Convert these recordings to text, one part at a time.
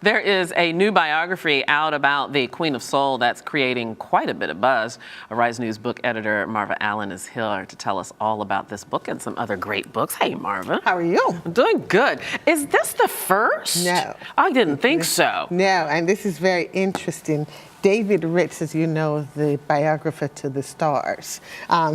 There is a new biography out about the Queen of Soul that's creating quite a bit of buzz. Arise News book editor Marva Allen is here to tell us all about this book and some other great books. Hey, Marva. How are you? I'm doing good. Is this the first? No. I didn't think so. No, and this is very interesting. David Ritz, as you know, is the biographer to the stars,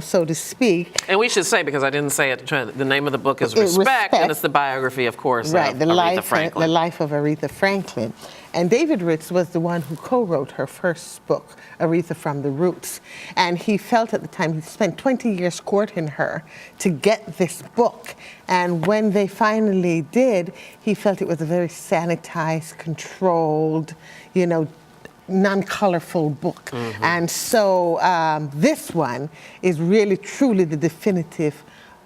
so to speak. And we should say, because I didn't say it, the name of the book is Respect, and it's the biography, of course, right, of the Aretha Franklin. The life of Aretha Franklin. And David Ritz was the one who co-wrote her first book, Aretha from the Roots. And he felt at the time, he spent 20 years courting her to get this book. And when they finally did, he felt it was a very sanitized, controlled, non-colorful book. Mm-hmm. And so this one is really, truly the definitive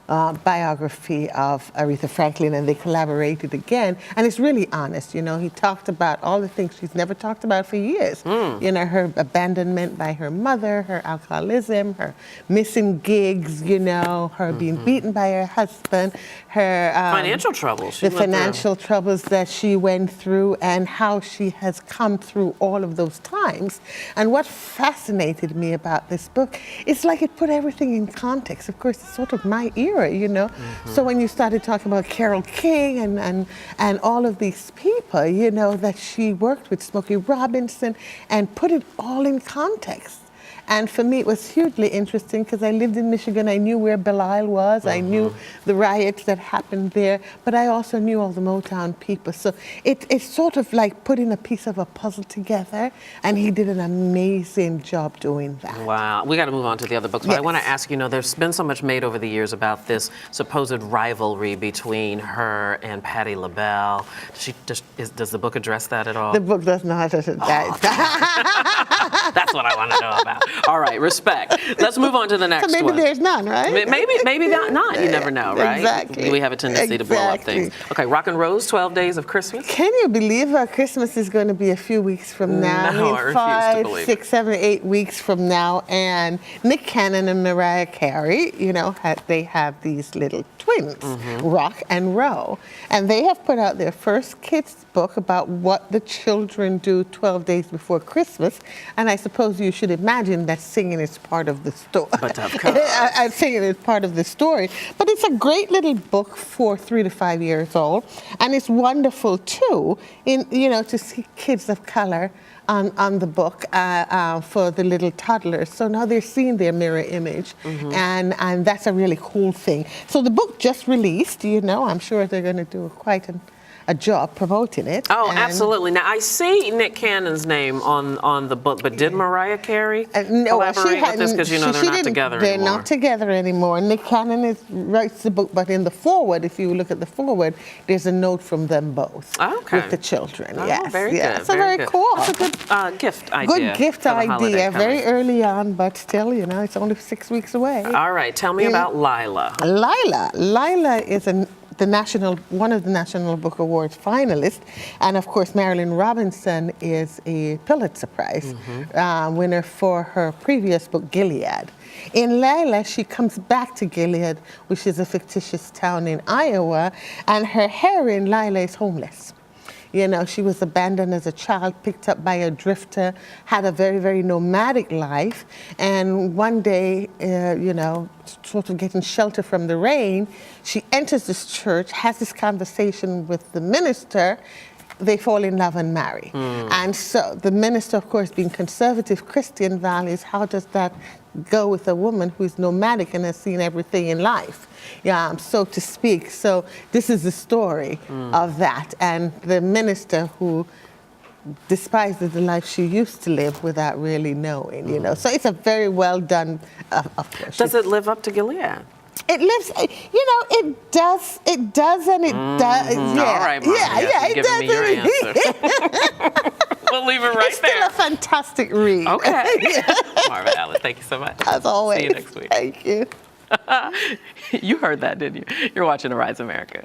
biography of Aretha Franklin, and they collaborated again. And it's really honest. He talked about all the things she's never talked about for years. Her abandonment by her mother, her alcoholism, her missing gigs, her being beaten by her husband, her financial troubles. The financial troubles that she went through, and how she has come through all of those times. And what fascinated me about this book is like it put everything in context. Of course, it's sort of my era. So when you started talking about Carole King and all of these people, that she worked with, Smokey Robinson, and put it all in context. And for me, it was hugely interesting because I lived in Michigan. I knew where Belial was. I knew the riots that happened there, but I also knew all the Motown people. So it's sort of like putting a piece of a puzzle together, and he did an amazing job doing that. Wow. We got to move on to the other books, but yes. I want to ask, there's been so much made over the years about this supposed rivalry between her and Patti LaBelle. Does the book address that at all? The book does not address that. That's what I want to know about. All right, Respect. Let's move on to the next one. So maybe there's none, right? Maybe not. You never know, right? Exactly. We have a tendency to blow up things. Okay, Rock and Rose, 12 Days of Christmas. Can you believe Christmas is going to be a few weeks from now? No, I refuse 5, to believe 6, 7, 8 weeks from now. And Nick Cannon and Mariah Carey, they have these little twins, Rock and Row. And they have put out their first kids book about what the children do 12 days before Christmas. And I suppose you should imagine that singing is part of the story. But of course. Singing is part of the story. But it's a great little book for 3 to 5 years old. And it's wonderful, too, to see kids of color on the book for the little toddlers. So now they're seeing their mirror image, and that's a really cool thing. So the book just released, I'm sure they're going to do quite a job promoting it. Oh, absolutely. Now, I see Nick Cannon's name on the book, but did Mariah Carey collaborate with this? Because, they're not together anymore. They're not together anymore. Nick Cannon writes the book, but in the foreword, if you look at the foreword, there's a note from them both with the children. Oh, yes, very good. So very cool. It's a good gift idea. Good gift idea. Very early on, but still, it's only 6 weeks away. All right. Tell me about Lila. Lila is one of the National Book Awards finalists, and of course Marilynne Robinson is a Pulitzer Prize winner for her previous book, Gilead. In Lila, she comes back to Gilead, which is a fictitious town in Iowa, and her heroine, Lila, is homeless. She was abandoned as a child, picked up by a drifter, had a very, very nomadic life. And one day, sort of getting shelter from the rain, she enters this church, has this conversation with the minister. They fall in love and marry. And so the minister, of course, being conservative Christian values, how does that go with a woman who's nomadic and has seen everything in life, so to speak? So this is the story of that. And the minister who despises the life she used to live without really knowing, So it's a very well done, of course. Does it live up to Gilead? It lives, it does, and it does. Yeah. All right, Marva. It does. Me your answer. We'll leave it right it's there. It's still a fantastic read. Okay. Marva Allen, thank you so much. As always. See you next week. Thank you. You heard that, didn't you? You're watching Arise America.